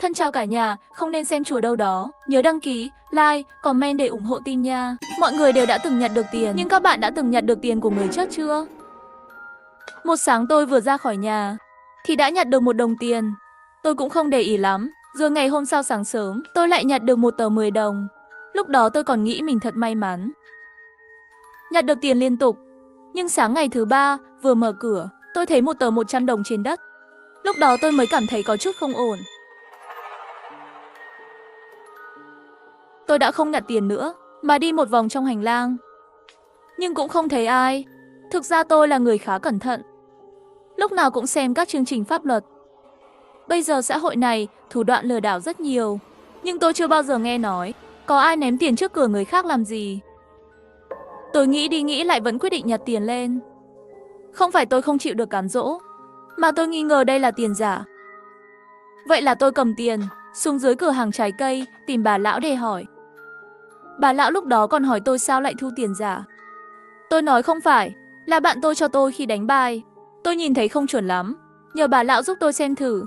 Thân chào cả nhà, không nên xem chùa đâu đó. Nhớ đăng ký, like, comment để ủng hộ team nha. Mọi người đều đã từng nhặt được tiền, nhưng các bạn đã từng nhặt được tiền của người chết chưa? Một sáng tôi vừa ra khỏi nhà, thì đã nhặt được 1 đồng tiền. Tôi cũng không để ý lắm. Rồi ngày hôm sau sáng sớm, tôi lại nhặt được 1 tờ 10 đồng. Lúc đó tôi còn nghĩ mình thật may mắn, nhặt được tiền liên tục. Nhưng sáng ngày thứ 3, vừa mở cửa, tôi thấy 1 tờ 100 đồng trên đất. Lúc đó tôi mới cảm thấy có chút không ổn. Tôi đã không nhặt tiền nữa, mà đi một vòng trong hành lang. Nhưng cũng không thấy ai. Thực ra tôi là người khá cẩn thận, lúc nào cũng xem các chương trình pháp luật. Bây giờ xã hội này, thủ đoạn lừa đảo rất nhiều. Nhưng tôi chưa bao giờ nghe nói có ai ném tiền trước cửa người khác làm gì. Tôi nghĩ đi nghĩ lại vẫn quyết định nhặt tiền lên. Không phải tôi không chịu được cám dỗ, mà tôi nghi ngờ đây là tiền giả. Vậy là tôi cầm tiền, xuống dưới cửa hàng trái cây, tìm bà lão để hỏi. Bà lão lúc đó còn hỏi tôi sao lại thu tiền giả. Tôi nói không phải, là bạn tôi cho tôi khi đánh bài. Tôi nhìn thấy không chuẩn lắm, nhờ bà lão giúp tôi xem thử.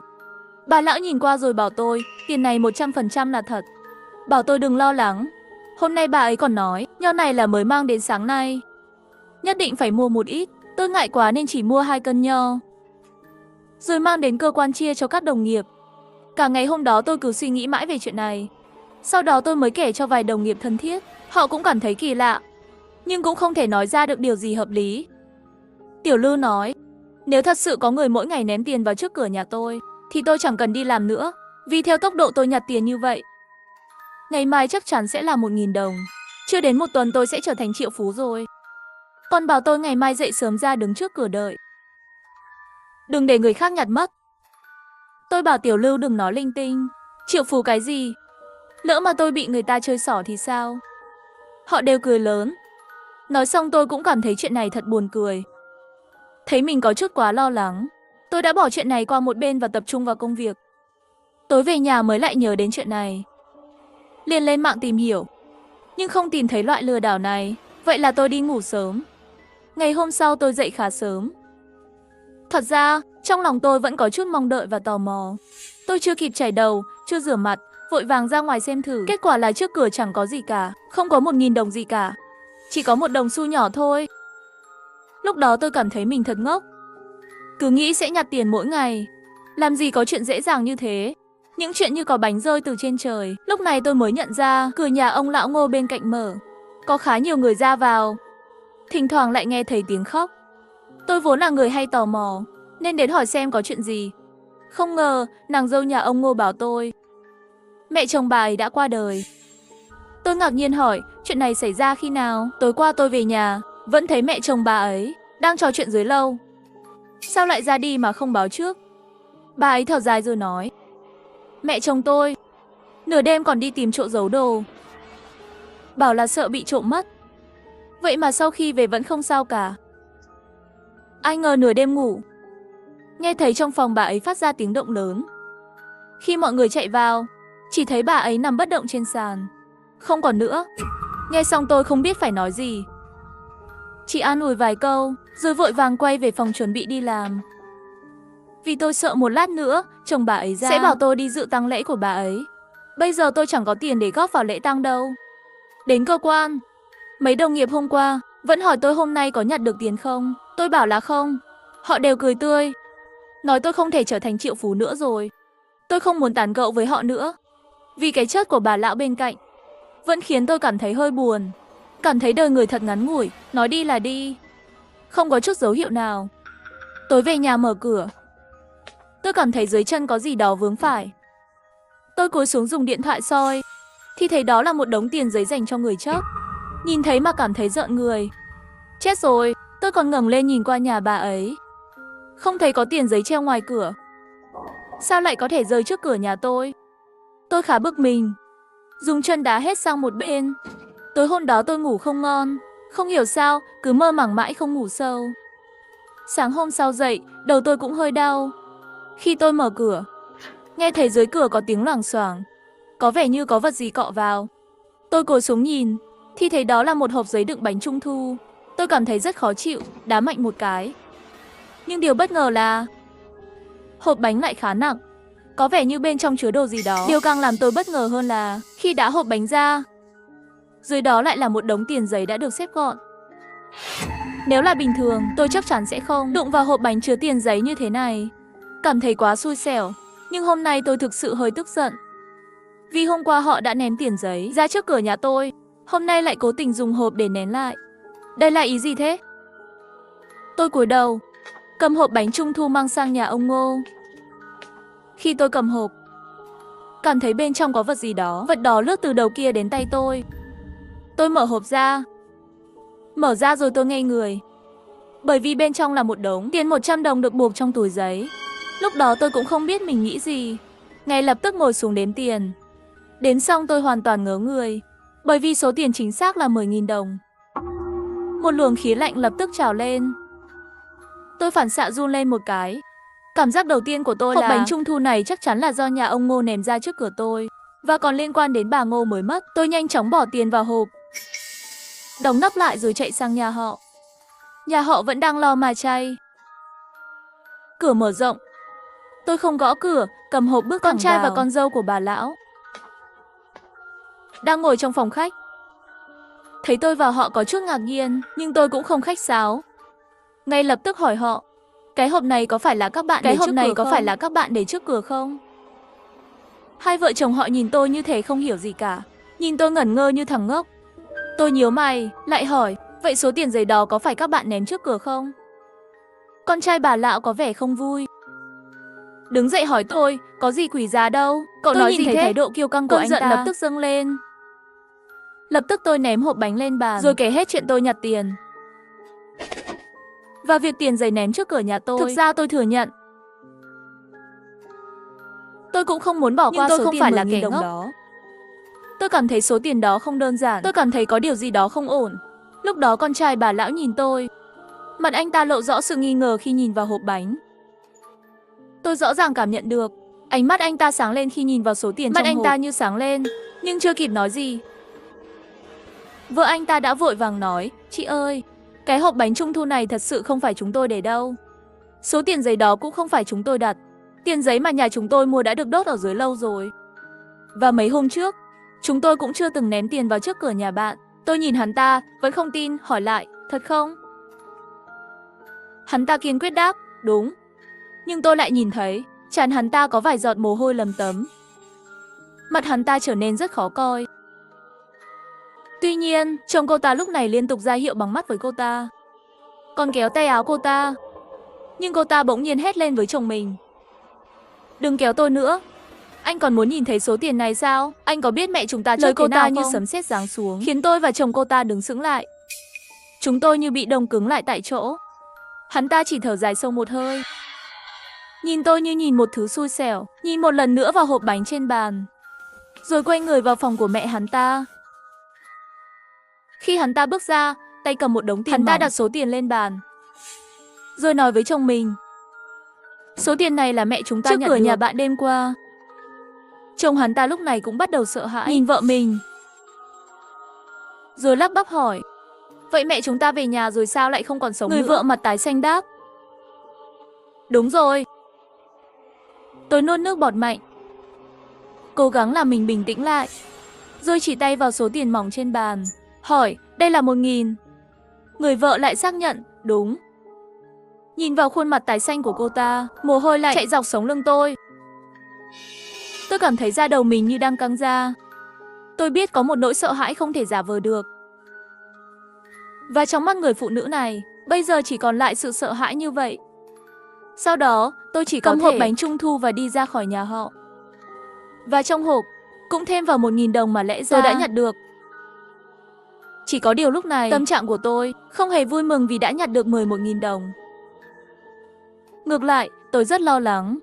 Bà lão nhìn qua rồi bảo tôi, tiền này 100% là thật. Bảo tôi đừng lo lắng. Hôm nay bà ấy còn nói, nho này là mới mang đến sáng nay, nhất định phải mua một ít. Tôi ngại quá nên chỉ mua 2 cân nho, rồi mang đến cơ quan chia cho các đồng nghiệp. Cả ngày hôm đó tôi cứ suy nghĩ mãi về chuyện này. Sau đó tôi mới kể cho vài đồng nghiệp thân thiết. Họ cũng cảm thấy kỳ lạ, nhưng cũng không thể nói ra được điều gì hợp lý. Tiểu Lưu nói, nếu thật sự có người mỗi ngày ném tiền vào trước cửa nhà tôi, thì tôi chẳng cần đi làm nữa. Vì theo tốc độ tôi nhặt tiền như vậy, ngày mai chắc chắn sẽ là 1.000 đồng. Chưa đến 1 tuần tôi sẽ trở thành triệu phú rồi. Còn bảo tôi ngày mai dậy sớm ra đứng trước cửa đợi, đừng để người khác nhặt mất. Tôi bảo Tiểu Lưu đừng nói linh tinh. Triệu phú cái gì? Lỡ mà tôi bị người ta chơi xỏ thì sao? Họ đều cười lớn. Nói xong tôi cũng cảm thấy chuyện này thật buồn cười. Thấy mình có chút quá lo lắng, tôi đã bỏ chuyện này qua một bên và tập trung vào công việc. Tối về nhà mới lại nhớ đến chuyện này, liền lên mạng tìm hiểu, nhưng không tìm thấy loại lừa đảo này. Vậy là tôi đi ngủ sớm. Ngày hôm sau tôi dậy khá sớm. Thật ra, trong lòng tôi vẫn có chút mong đợi và tò mò. Tôi chưa kịp chải đầu, chưa rửa mặt, vội vàng ra ngoài xem thử. Kết quả là trước cửa chẳng có gì cả, không có 1.000 đồng gì cả, chỉ có 1 đồng xu nhỏ thôi. Lúc đó tôi cảm thấy mình thật ngốc. Cứ nghĩ sẽ nhặt tiền mỗi ngày, làm gì có chuyện dễ dàng như thế. Những chuyện như có bánh rơi từ trên trời. Lúc này tôi mới nhận ra cửa nhà ông lão Ngô bên cạnh mở, có khá nhiều người ra vào. Thỉnh thoảng lại nghe thấy tiếng khóc. Tôi vốn là người hay tò mò, nên đến hỏi xem có chuyện gì. Không ngờ, nàng dâu nhà ông Ngô bảo tôi, mẹ chồng bà ấy đã qua đời. Tôi ngạc nhiên hỏi, chuyện này xảy ra khi nào? Tối qua tôi về nhà, vẫn thấy mẹ chồng bà ấy đang trò chuyện dưới lầu. Sao lại ra đi mà không báo trước? Bà ấy thở dài rồi nói, mẹ chồng tôi nửa đêm còn đi tìm chỗ giấu đồ, bảo là sợ bị trộm mất. Vậy mà sau khi về vẫn không sao cả. Ai ngờ nửa đêm ngủ, nghe thấy trong phòng bà ấy phát ra tiếng động lớn. Khi mọi người chạy vào, chỉ thấy bà ấy nằm bất động trên sàn, không còn nữa. Nghe xong tôi không biết phải nói gì, chỉ an ủi vài câu, rồi vội vàng quay về phòng chuẩn bị đi làm. Vì tôi sợ một lát nữa, chồng bà ấy ra sẽ bảo tôi đi dự tang lễ của bà ấy. Bây giờ tôi chẳng có tiền để góp vào lễ tang đâu. Đến cơ quan, mấy đồng nghiệp hôm qua vẫn hỏi tôi hôm nay có nhặt được tiền không. Tôi bảo là không. Họ đều cười tươi, nói tôi không thể trở thành triệu phú nữa rồi. Tôi không muốn tán gẫu với họ nữa, vì cái chết của bà lão bên cạnh vẫn khiến tôi cảm thấy hơi buồn. Cảm thấy đời người thật ngắn ngủi, nói đi là đi, không có chút dấu hiệu nào. Tối về nhà mở cửa, tôi cảm thấy dưới chân có gì đó vướng phải. Tôi cúi xuống dùng điện thoại soi, thì thấy đó là một đống tiền giấy dành cho người chết. Nhìn thấy mà cảm thấy rợn người. Chết rồi, tôi còn ngẩng lên nhìn qua nhà bà ấy, không thấy có tiền giấy treo ngoài cửa. Sao lại có thể rơi trước cửa nhà tôi? Tôi khá bực mình, dùng chân đá hết sang một bên. Tối hôm đó tôi ngủ không ngon, không hiểu sao, cứ mơ màng mãi không ngủ sâu. Sáng hôm sau dậy, đầu tôi cũng hơi đau. Khi tôi mở cửa, nghe thấy dưới cửa có tiếng loảng xoảng, có vẻ như có vật gì cọ vào. Tôi cúi xuống nhìn, thì thấy đó là một hộp giấy đựng bánh trung thu. Tôi cảm thấy rất khó chịu, đá mạnh một cái. Nhưng điều bất ngờ là hộp bánh lại khá nặng. có vẻ như bên trong chứa đồ gì đó. Điều càng làm tôi bất ngờ hơn là khi đã hộp bánh ra, dưới đó lại là một đống tiền giấy đã được xếp gọn. Nếu là bình thường, tôi chắc chắn sẽ không đụng vào hộp bánh chứa tiền giấy như thế này. Cảm thấy quá xui xẻo. Nhưng hôm nay tôi thực sự hơi tức giận. Vì hôm qua họ đã ném tiền giấy ra trước cửa nhà tôi, hôm nay lại cố tình dùng hộp để ném lại. Đây là ý gì thế? Tôi cúi đầu, cầm hộp bánh trung thu mang sang nhà ông Ngô. Khi tôi cầm hộp, cảm thấy bên trong có vật gì đó, vật đó lướt từ đầu kia đến tay tôi. Tôi mở hộp ra. Mở ra rồi tôi ngây người. Bởi vì bên trong là một đống tiền 100 đồng được buộc trong túi giấy. Lúc đó tôi cũng không biết mình nghĩ gì. Ngay lập tức ngồi xuống đếm tiền. Đếm xong tôi hoàn toàn ngớ người. Bởi vì số tiền chính xác là 10.000 đồng. Một luồng khí lạnh lập tức trào lên. Tôi phản xạ run lên một cái. Cảm giác đầu tiên của tôi là hộp bánh trung thu này chắc chắn là do nhà ông Ngô ném ra trước cửa tôi. Và còn liên quan đến bà Ngô mới mất. Tôi nhanh chóng bỏ tiền vào hộp, đóng nắp lại rồi chạy sang nhà họ. Nhà họ vẫn đang lo mà chay. Cửa mở rộng. Tôi không gõ cửa, cầm hộp bước con trai và con dâu của bà lão đang ngồi trong phòng khách. Thấy tôi vào họ có chút ngạc nhiên, nhưng tôi cũng không khách sáo. Ngay lập tức hỏi họ, cái hộp này có phải là các bạn để trước cửa không? Hai vợ chồng họ nhìn tôi như thể không hiểu gì cả, nhìn tôi ngẩn ngơ như thằng ngốc. Tôi nhíu mày, lại hỏi, vậy số tiền giấy đó có phải các bạn ném trước cửa không? Con trai bà lão có vẻ không vui, đứng dậy hỏi tôi, có gì quỷ giá đâu, cậu nói gì thế? Thái độ kiêu căng của anh ta lập tức dâng lên. Lập tức tôi ném hộp bánh lên bàn, rồi kể hết chuyện tôi nhặt tiền và việc tiền giấy ném trước cửa nhà tôi. Thực ra tôi thừa nhận, tôi cũng không muốn bỏ qua số tiền 10.000 đồng đó. Tôi cảm thấy số tiền đó không đơn giản, tôi cảm thấy có điều gì đó không ổn. Lúc đó con trai bà lão nhìn tôi, mặt anh ta lộ rõ sự nghi ngờ khi nhìn vào hộp bánh. Tôi rõ ràng cảm nhận được, ánh mắt anh ta sáng lên khi nhìn vào số tiền trong hộp. Mắt anh ta như sáng lên, nhưng chưa kịp nói gì, vợ anh ta đã vội vàng nói, chị ơi, cái hộp bánh trung thu này thật sự không phải chúng tôi để đâu. Số tiền giấy đó cũng không phải chúng tôi đặt. Tiền giấy mà nhà chúng tôi mua đã được đốt ở dưới lâu rồi. Và mấy hôm trước, chúng tôi cũng chưa từng ném tiền vào trước cửa nhà bạn. Tôi nhìn hắn ta, vẫn không tin, hỏi lại, thật không? Hắn ta kiên quyết đáp, đúng. Nhưng tôi lại nhìn thấy, trán hắn ta có vài giọt mồ hôi lấm tấm. Mặt hắn ta trở nên rất khó coi. Tuy nhiên, chồng cô ta lúc này liên tục ra hiệu bằng mắt với cô ta, còn kéo tay áo cô ta. Nhưng cô ta bỗng nhiên hét lên với chồng mình, đừng kéo tôi nữa. Anh còn muốn nhìn thấy số tiền này sao? Anh có biết mẹ chúng ta chơi cô ta như sấm sét giáng xuống, khiến tôi và chồng cô ta đứng sững lại. Chúng tôi như bị đông cứng lại tại chỗ. Hắn ta chỉ thở dài sâu một hơi, nhìn tôi như nhìn một thứ xui xẻo, nhìn một lần nữa vào hộp bánh trên bàn, rồi quay người vào phòng của mẹ hắn ta. Khi hắn ta bước ra, tay cầm một đống tiền hắn ta đặt số tiền lên bàn, rồi nói với chồng mình, số tiền này là mẹ chúng ta nhận được nhà bạn đêm qua. Chồng hắn ta lúc này cũng bắt đầu sợ hãi, nhìn vợ mình, rồi lắp bắp hỏi, vậy mẹ chúng ta về nhà rồi sao lại không còn sống nữa? Người vợ mặt tái xanh đáp, đúng rồi. Tôi nuốt nước bọt mạnh, cố gắng làm mình bình tĩnh lại, rồi chỉ tay vào số tiền mỏng trên bàn, hỏi, đây là 1.000. Người vợ lại xác nhận, đúng. Nhìn vào khuôn mặt tái xanh của cô ta, mồ hôi lạnh chạy dọc sống lưng tôi. Tôi cảm thấy da đầu mình như đang căng ra. Tôi biết có một nỗi sợ hãi không thể giả vờ được. Và trong mắt người phụ nữ này, bây giờ chỉ còn lại sự sợ hãi như vậy. Sau đó, tôi chỉ cầm hộp bánh trung thu và đi ra khỏi nhà họ. Và trong hộp, cũng thêm vào 1.000 đồng mà lẽ ra tôi đã nhặt được. Chỉ có điều lúc này, tâm trạng của tôi không hề vui mừng vì đã nhặt được 11.000 đồng. Ngược lại, tôi rất lo lắng,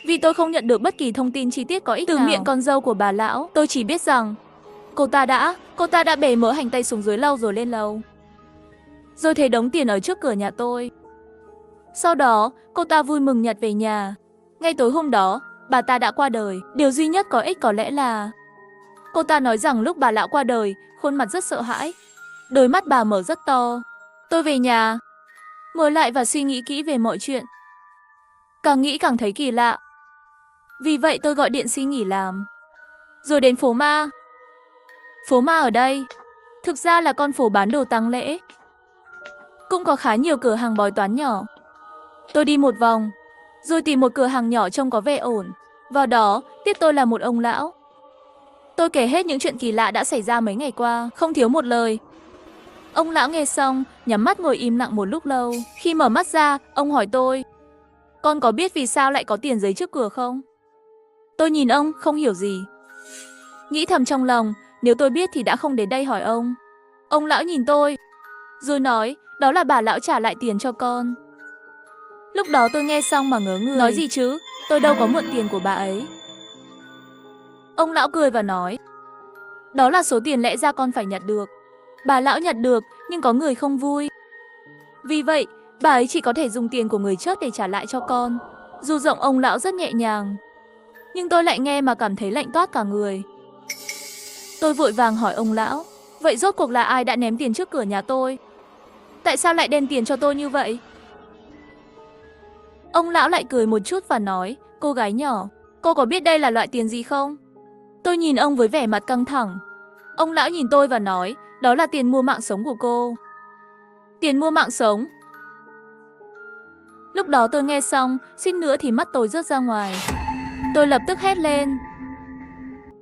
vì tôi không nhận được bất kỳ thông tin chi tiết có ích từ miệng con dâu của bà lão. Tôi chỉ biết rằng, cô ta đã bể mỡ hành tây xuống dưới lầu rồi lên lầu, rồi thấy đống tiền ở trước cửa nhà tôi. Sau đó, cô ta vui mừng nhặt về nhà. Ngay tối hôm đó, bà ta đã qua đời. Điều duy nhất có ích có lẽ là cô ta nói rằng lúc bà lão qua đời, khuôn mặt rất sợ hãi, đôi mắt bà mở rất to. Tôi về nhà, ngồi lại và suy nghĩ kỹ về mọi chuyện. Càng nghĩ càng thấy kỳ lạ. Vì vậy tôi gọi điện xin nghỉ làm. Rồi đến phố ma. Phố ma ở đây thực ra là con phố bán đồ tang lễ. Cũng có khá nhiều cửa hàng bói toán nhỏ. Tôi đi một vòng, rồi tìm một cửa hàng nhỏ trông có vẻ ổn. Vào đó, tiếp tôi là một ông lão. Tôi kể hết những chuyện kỳ lạ đã xảy ra mấy ngày qua, không thiếu một lời. Ông lão nghe xong, nhắm mắt ngồi im lặng một lúc lâu. Khi mở mắt ra, ông hỏi tôi: con có biết vì sao lại có tiền giấy trước cửa không? Tôi nhìn ông, không hiểu gì. Nghĩ thầm trong lòng, nếu tôi biết thì đã không đến đây hỏi ông. Ông lão nhìn tôi, rồi nói, đó là bà lão trả lại tiền cho con. Lúc đó tôi nghe xong mà ngớ người. Nói gì chứ, tôi đâu có mượn tiền của bà ấy. Ông lão cười và nói, đó là số tiền lẽ ra con phải nhặt được. Bà lão nhặt được, nhưng có người không vui. Vì vậy, bà ấy chỉ có thể dùng tiền của người chết để trả lại cho con. Dù giọng ông lão rất nhẹ nhàng, nhưng tôi lại nghe mà cảm thấy lạnh toát cả người. Tôi vội vàng hỏi ông lão, vậy rốt cuộc là ai đã ném tiền trước cửa nhà tôi? Tại sao lại đền tiền cho tôi như vậy? Ông lão lại cười một chút và nói, cô gái nhỏ, cô có biết đây là loại tiền gì không? Tôi nhìn ông với vẻ mặt căng thẳng. Ông lão nhìn tôi và nói, đó là tiền mua mạng sống của cô. Tiền mua mạng sống? Lúc đó tôi nghe xong, suýt nữa thì mắt tôi rớt ra ngoài. Tôi lập tức hét lên,